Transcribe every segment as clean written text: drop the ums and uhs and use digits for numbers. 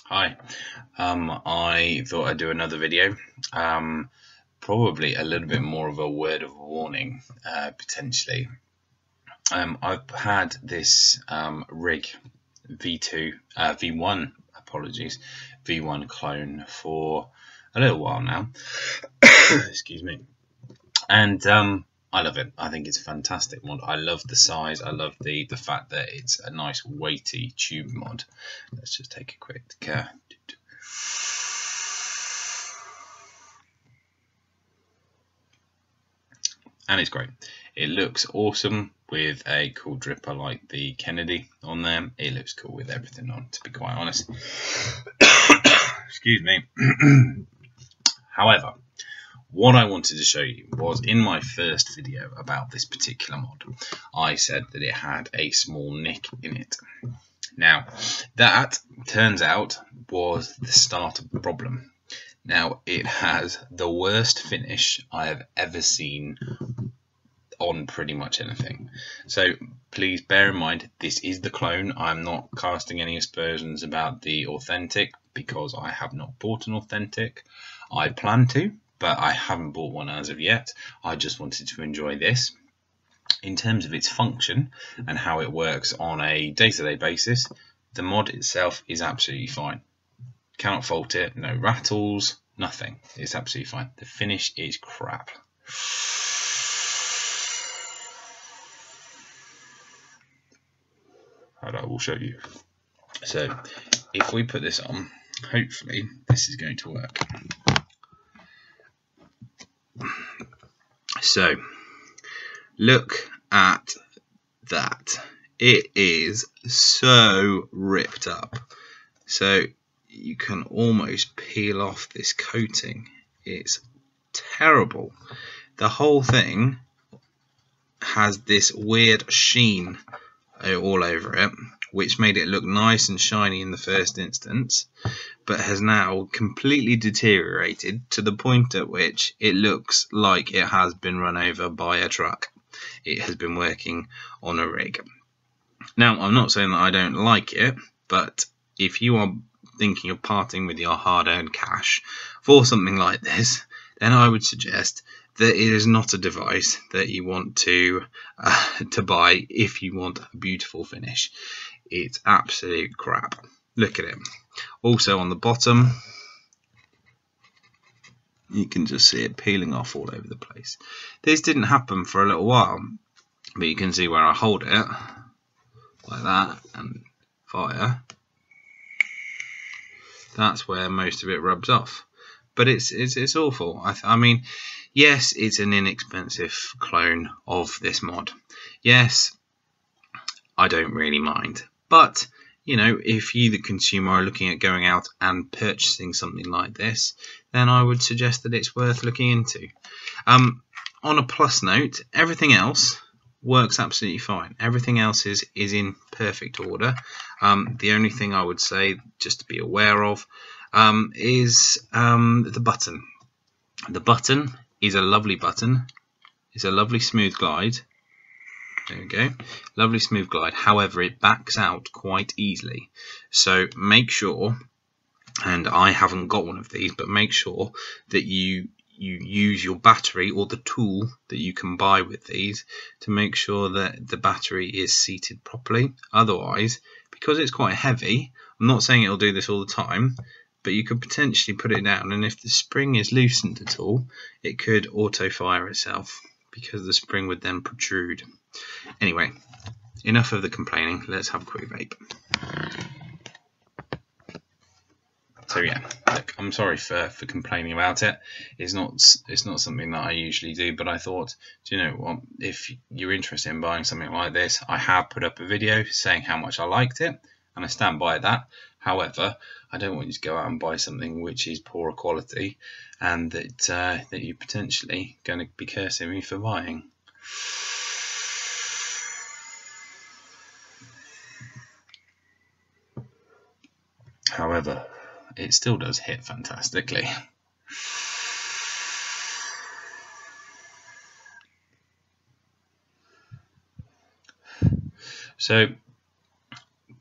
Hi, I thought I'd do another video. Probably a little bit more of a word of warning, potentially. I've had this rig V2, V1, apologies, V1 clone for a little while now. Excuse me. And I love it. I think it's a fantastic mod. I love the size. I love the fact that it's a nice weighty tube mod. Let's just take a quick and it's great. It looks awesome with a cool dripper like the Kennedy on there. It looks cool with everything on, to be quite honest. Excuse me. However, what I wanted to show you was in my first video about this particular mod, I said that it had a small nick in it. Now, that turns out was the start of the problem. Now, it has the worst finish I have ever seen on pretty much anything. So please bear in mind, this is the clone. I'm not casting any aspersions about the authentic because I have not bought an authentic. I plan to, but I haven't bought one as of yet. I just wanted to enjoy this. In terms of its function and how it works on a day-to-day basis, the mod itself is absolutely fine. Cannot fault it, no rattles, nothing. It's absolutely fine. The finish is crap. And I will show you. So if we put this on, hopefully this is going to work. So look at that. It is so ripped up. So you can almost peel off this coating. It's terrible. The whole thing has this weird sheen all over it, which made it look nice and shiny in the first instance, but has now completely deteriorated to the point at which it looks like it has been run over by a truck. It has been working on a rig. Now, I'm not saying that I don't like it, but if you are thinking of parting with your hard-earned cash for something like this, then I would suggest that it is not a device that you want to buy if you want a beautiful finish. It's absolute crap. Look at it. Also on the bottom, you can just see it peeling off all over the place. This didn't happen for a little while, but you can see where I hold it like that and fire. That's where most of it rubs off. But it's awful. I mean, yes, it's an inexpensive clone of this mod. Yes, I don't really mind. But, you know, if you, the consumer, are looking at going out and purchasing something like this, then I would suggest that it's worth looking into. On a plus note, everything else works absolutely fine. Everything else is in perfect order. The only thing I would say, just to be aware of, is the button. The button is a lovely button. It's a lovely smooth glide. There we go. Lovely smooth glide. However, it backs out quite easily. So make sure, and I haven't got one of these, but make sure that you use your battery or the tool that you can buy with these to make sure that the battery is seated properly. Otherwise, because it's quite heavy, I'm not saying it'll do this all the time, but you could potentially put it down, and if the spring is loosened at all, it could auto fire itself because the spring would then protrude. Anyway, enough of the complaining. Let's have a quick vape. So yeah, look, I'm sorry for complaining about it. It's not something that I usually do, but I thought, do you know what? If you're interested in buying something like this, I have put up a video saying how much I liked it, and I stand by that. However, I don't want you to go out and buy something which is poorer quality, and that you're potentially going to be cursing me for buying. However, it still does hit fantastically. So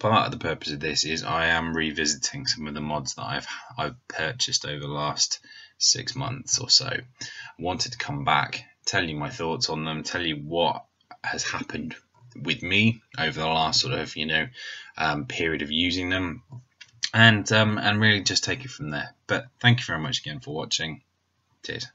part of the purpose of this is I am revisiting some of the mods that I've purchased over the last 6 months or so. I wanted to come back, tell you my thoughts on them, tell you what has happened with me over the last sort of period of using them, and really just take it from there. But thank you very much again for watching. Cheers.